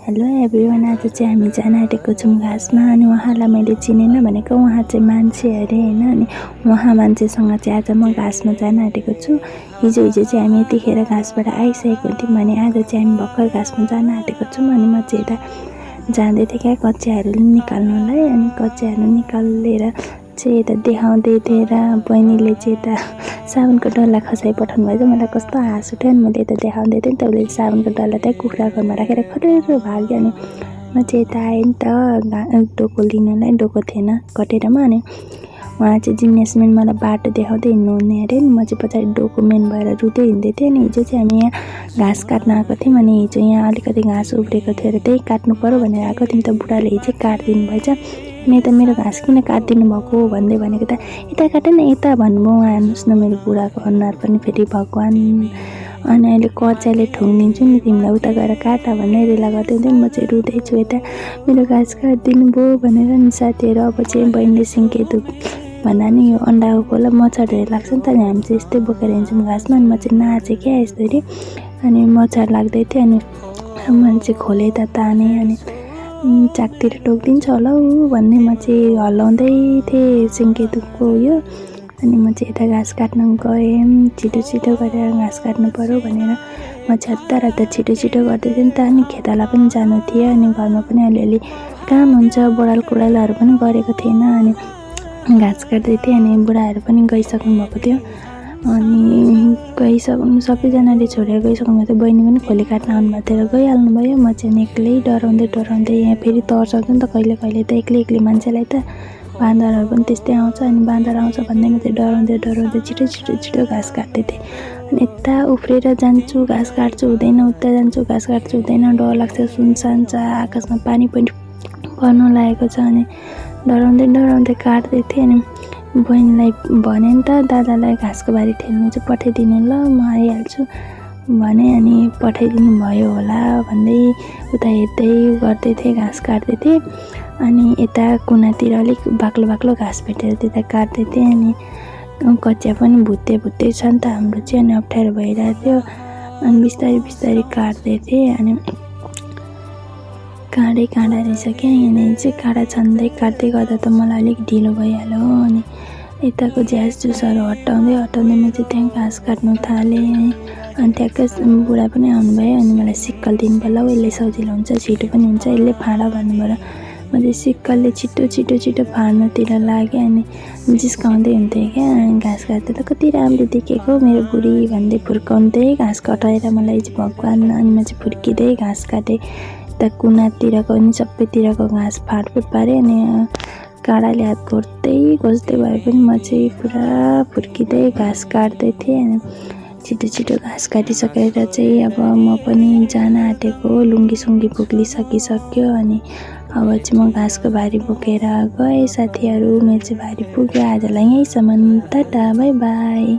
Hello everyone, आज चाहिँ हामी जान आँटेको छौँ घाँसमा। अनि उहाँलाई मैले चिनेन भनेको उहाँ चाहिँ मान्छे अरे होइन। अनि उहाँ मान्छेसँग चाहिँ आज म घाँसमा जान आँटेको छु। हिजो चाहिँ हामी यतिखेर घाँसबाट आइसकेको थियौँ भने आज चाहिँ हामी भर्खर घाँसमा जान आँटेको छौँ। अनि म चाहिँ यता जाँदै थिएँ क्या कचियाहरू निकाल्नुलाई। अनि कचियाहरू निकालेर चाहिँ यता देखाउँदै थिएँ र बहिनीले चाहिँ यता साबुनको डल्ला खसाइ पठाउनु भएछ। मलाई कस्तो हाँस उठ्यो। अनि मैले यता देखाउँदै थिएँ नि त उसले साबुनको डल्ला त्यहाँ कुखुरा घरमा राखेर खरेर भाग्यो। अनि म चाहिँ यता आएँ नि त डोको लिनलाई, डोको थिएन कटेरमा। अनि उहाँ चाहिँ जिम्नेसम्यान मलाई बाटो देखाउँदै हिँड्नुहुने अरे। नि म चाहिँ पछाडि डोकुमेन्ट भएर रुँदै हिँड्दै थिएँ। अनि हिजो चाहिँ हामी यहाँ घाँस काट्न आएको थियौँ। अनि हिजो यहाँ अलिकति घाँस उब्रेको थियो र त्यही काट्नु पर्यो भनेर आएको थियौँ। त बुढाले हिजो काटिदिनु भएछ। अनि यता मेरो घाँस किन काटिदिनु भएको भन्दै भनेको त यता काट न यता भन्नुभयो। उहाँ हेर्नुहोस् न मेरो बुढाको अनुहार पनि फेरि भगवान्। अनि अहिले कचियाले ठुङ्दिन्छु नि तिमीलाई, उता गएर काट भन्ने रेला गर्दै हुँदैन। म चाहिँ रुँदैछु यता मेरो घाँस काटिदिनु भयो भनेर। नि साथीहरू अब चाहिँ बहिनीले सिन्के दुध भन्दा नि यो अन्डाको खोला मच्छरहरू लाग्छ नि त। अनि हामी चाहिँ यस्तै बोकेर हिँड्छौँ घाँसमा। अनि म चाहिँ नाचेँ क्या यसरी। अनि मच्छर लाग्दै थियो। अनि मैले चाहिँ खोले त ताने। अनि चाकतिर टोकिदिन्छ होला ऊ भन्ने म चाहिँ हल्लाउँदै थिएँ सिन्के दुधको उयो। अनि म चाहिँ यता घाँस काट्न गएँ। छिटो छिटो गरेर घाँस काट्नु पर्यो भनेर म चाहिँ हतार छिटो छिटो गर्दै थिएँ नि त। अनि खेताला पनि जानु थियो। अनि घरमा पनि अलिअलि काम हुन्छ, बडाल कुडालहरू पनि गरेको थिएन। अनि घाँस काट्दै थिएँ। अनि बुढाहरू पनि गइसक्नु भएको थियो। अनि गइसक्नु सबैजनाले छोडेर गइसक्नु भएको थियो। बहिनी पनि खोले काट्न आउनुभएको थियो र गइहाल्नु भयो। म चाहिँ एक्लै डराउँदै यहाँ फेरि तर्साउँछ नि त कहिले कहिले त एक्लै मान्छेलाई त। बाँदरहरू पनि त्यस्तै आउँछ। अनि बाँदर आउँछ भन्दै म चाहिँ डराउँदै छिटो घाँस काट्दै थिएँ। अनि यता उफ्रेर जान्छु घाँस काट्छु हुँदैन, उता जान्छु घाँस काट्छु हुँदैन, डर लाग्छ। सुनसान छ, आकाशमा पानी पनि पर्नु लागेको छ। अनि डराउँदै काट्दै थिएँ। अनि बहिनीलाई भने नि त दादालाई घाँसको बारी ठेल्नु चाहिँ पठाइदिनु ल, म आइहाल्छु भने। अनि पठाइदिनु भयो होला भन्दै उता हेर्दै गर्दै थिएँ, घाँस काट्दै थिएँ। अनि यता कुनातिर अलिक बाक्लो घाँस भेटेर त्यता काट्दै थिएँ। अनि कचिया पनि भुत्ते छ नि त हाम्रो चाहिँ। अनि अप्ठ्यारो भइरहेको थियो। अनि बिस्तारै काट्दै थिएँ। अनि काँडा रहेछ क्या। अनि चाहिँ काँडा छन्दै काट्दै गर्दा त मलाई अलिक ढिलो भइहाल्यो। अनि यताको झ्यास झुसहरू हटाउँदै म चाहिँ त्यहाँ घाँस काट्नु थालेँ। अनि ट्याक्कै बुढा पनि आउनुभयो। अनि मलाई सिक्कल दिनुभयो, ल यसले सजिलो हुन्छ, छिटो पनि हुन्छ, यसले फाँड भन्नुभयो। म चाहिँ सिक्कलले छिटो फाँड्नुतिर लागेँ। अनि जिस्काउँदै हुन्थेँ क्या घाँस काट्दा त कति राम्रो देखेको मेरो बुढी भन्दै फुर्काउँदै घाँस कटाएर मलाई चाहिँ भगवान्। अनि म चाहिँ फुर्किँदै घाँस काटेँ। यता कुनातिरको अनि सबैतिरको घाँस फाँडफुट पारेँ। अनि काँडाले हात खोज्दै भए पनि म चाहिँ पुरा फुर्किँदै घाँस काट्दै थिएँ। अनि छिटो घाँस काटिसकेर चाहिँ अब म पनि जान आँटेको, लुङ्गी पुग्लिसकिसक्यो। अनि अब चाहिँ म घाँसको भारी बोकेर गएँ साथीहरू। मेरो चाहिँ भारी पुग्यो आजलाई यहीँसम्म। Tata bye by.